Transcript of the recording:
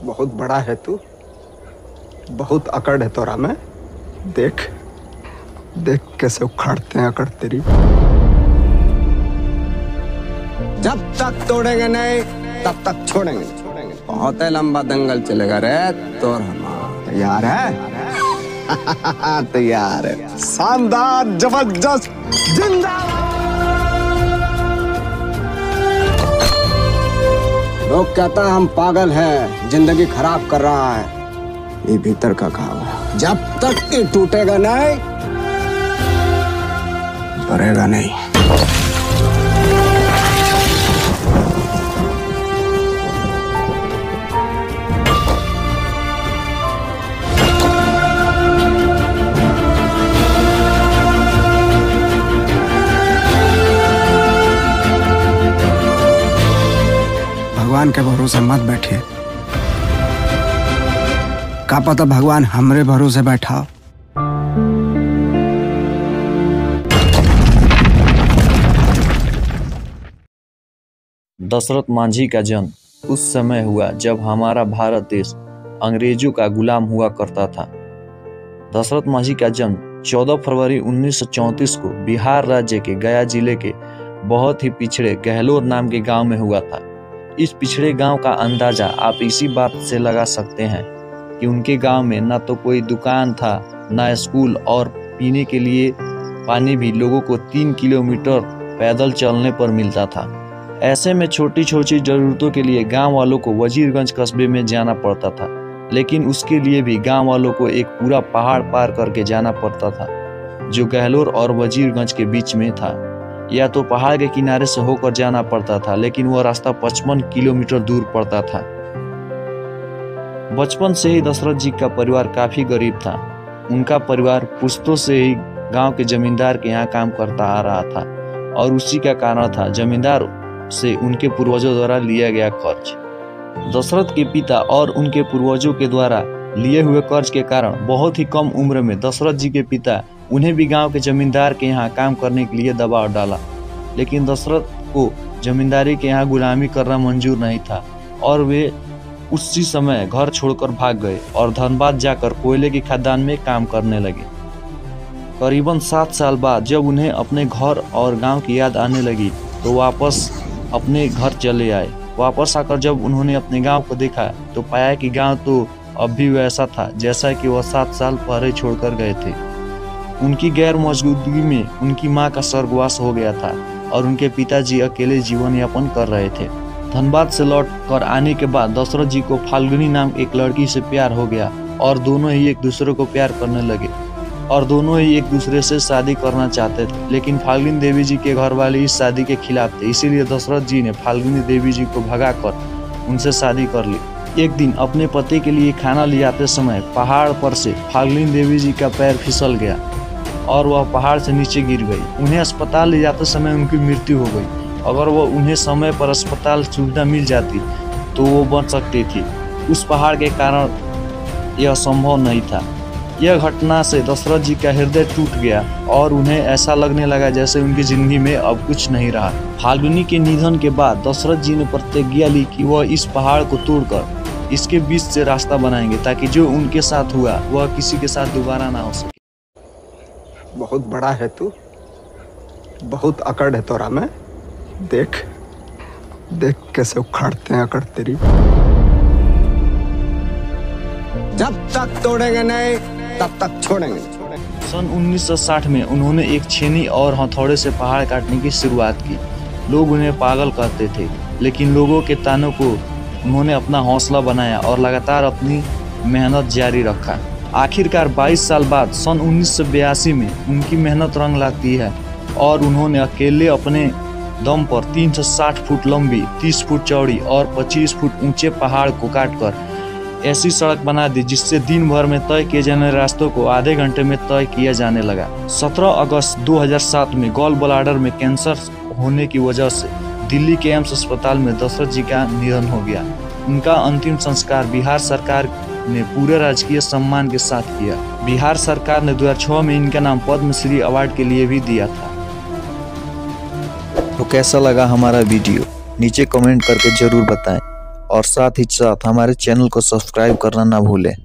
बहुत बड़ा है तू, बहुत अकड़ है तोरा में। देख देख कैसे उखाड़ते हैं अकड़ तेरी। जब तक तोड़ेंगे नहीं तब तक छोड़ेंगे। बहुत ही लंबा दंगल चलेगा रे। तोर हम तैयार है? तैयार है। शानदार, जबरदस्त, जिंदाबाद। लोग कहता है हम पागल हैं, जिंदगी खराब कर रहा है। ये भीतर का घाव है, जब तक ये टूटेगा नहीं भरेगा नहीं। भगवान के भरोसे मत बैठिए, का पता भगवान हमरे भरोसे बैठा। दशरथ मांझी का जन्म उस समय हुआ जब हमारा भारत देश अंग्रेजों का गुलाम हुआ करता था। दशरथ मांझी का जन्म 14 फरवरी 1934 को बिहार राज्य के गया जिले के बहुत ही पिछड़े गहलोर नाम के गांव में हुआ था। इस पिछड़े गांव का अंदाजा आप इसी बात से लगा सकते हैं कि उनके गांव में ना तो कोई दुकान था, ना स्कूल, और पीने के लिए पानी भी लोगों को 3 किलोमीटर पैदल चलने पर मिलता था। ऐसे में छोटी छोटी जरूरतों के लिए गांव वालों को वजीरगंज कस्बे में जाना पड़ता था, लेकिन उसके लिए भी गांव वालों को एक पूरा पहाड़ पार करके जाना पड़ता था जो गहलोर और वजीरगंज के बीच में था। या तो पहाड़ के किनारे से होकर जाना पड़ता था, लेकिन वह रास्ता 55 किलोमीटर दूर पड़ता था। बचपन से ही दशरथ जी का परिवार काफी गरीब था। उनका परिवार पुश्तों से ही गांव के जमींदार के यहाँ काम करता आ रहा था, और उसी का कारण था जमींदार से उनके पूर्वजों द्वारा लिया गया कर्ज। दशरथ के पिता और उनके पूर्वजों के द्वारा लिए हुए कर्ज के कारण बहुत ही कम उम्र में दशरथ जी के पिता उन्हें भी गांव के जमींदार के यहाँ काम करने के लिए दबाव डाला। लेकिन दशरथ को जमींदारी के यहाँ गुलामी करना मंजूर नहीं था, और वे उसी समय घर छोड़कर भाग गए और धनबाद जाकर कोयले की खदान में काम करने लगे। करीबन 7 साल बाद जब उन्हें अपने घर और गांव की याद आने लगी तो वापस अपने घर चले आए। वापस आकर जब उन्होंने अपने गांव को देखा तो पाया कि गांव तो अब भी वैसा था जैसा कि वह 7 साल पहले छोड़कर गए थे। उनकी गैर मौजूदगी में उनकी मां का स्वर्गवास हो गया था और उनके पिताजी अकेले जीवन यापन कर रहे थे। धनबाद से लौट कर आने के बाद दशरथ जी को फाल्गुनी नाम एक लड़की से प्यार हो गया और दोनों ही एक दूसरे को प्यार करने लगे और दोनों ही एक दूसरे से शादी करना चाहते थे। लेकिन फाल्गुनी देवी जी के घर वाले इस शादी के खिलाफ थे, इसीलिए दशरथ जी ने फाल्गुनी देवी जी को भगाकर उनसे शादी कर ली। एक दिन अपने पति के लिए खाना ले जाते समय पहाड़ पर से फाल्गुनी देवी जी का पैर फिसल गया और वह पहाड़ से नीचे गिर गई। उन्हें अस्पताल ले जाते समय उनकी मृत्यु हो गई। अगर वो उन्हें समय पर अस्पताल सुविधा मिल जाती तो वो बच सकती थी। उस पहाड़ के कारण यह संभव नहीं था। यह घटना से दशरथ जी का हृदय टूट गया और उन्हें ऐसा लगने लगा जैसे उनकी जिंदगी में अब कुछ नहीं रहा। फाल्गुनी के निधन के बाद दशरथ जी ने प्रतिज्ञा ली कि वह इस पहाड़ को तोड़कर इसके बीच से रास्ता बनाएंगे ताकि जो उनके साथ हुआ वह किसी के साथ दोबारा ना हो सके। बहुत बड़ा है तू, बहुत अकड़ है तोरा में। देख देख कैसे उखाड़ते हैं अकड़ तेरी। जब तक तोड़ेंगे नहीं तब तक छोड़ेंगे। सन 1960 में उन्होंने एक छेनी और हथौड़े से पहाड़ काटने की शुरुआत की। लोग उन्हें पागल कहते थे, लेकिन लोगों के तानों को उन्होंने अपना हौसला बनाया और लगातार अपनी मेहनत जारी रखा। आखिरकार 22 साल बाद सन 1982 में उनकी मेहनत रंग लाती है और उन्होंने अकेले अपने दम पर 360 फुट लंबी, 30 फुट चौड़ी और 25 फुट ऊंचे पहाड़ को काटकर ऐसी सड़क बना दी जिससे दिन भर में तय किए जाने रास्तों को आधे घंटे में तय किया जाने लगा। 17 अगस्त 2007 में गॉल ब्लैडर में कैंसर होने की वजह से दिल्ली के एम्स अस्पताल में दशरथ जी का निधन हो गया। उनका अंतिम संस्कार बिहार सरकार ने पूरे राजकीय सम्मान के साथ किया। बिहार सरकार ने 2006 में इनका नाम पद्मश्री अवार्ड के लिए भी दिया था। तो कैसा लगा हमारा वीडियो नीचे कमेंट करके जरूर बताएं और साथ ही साथ हमारे चैनल को सब्सक्राइब करना ना भूलें।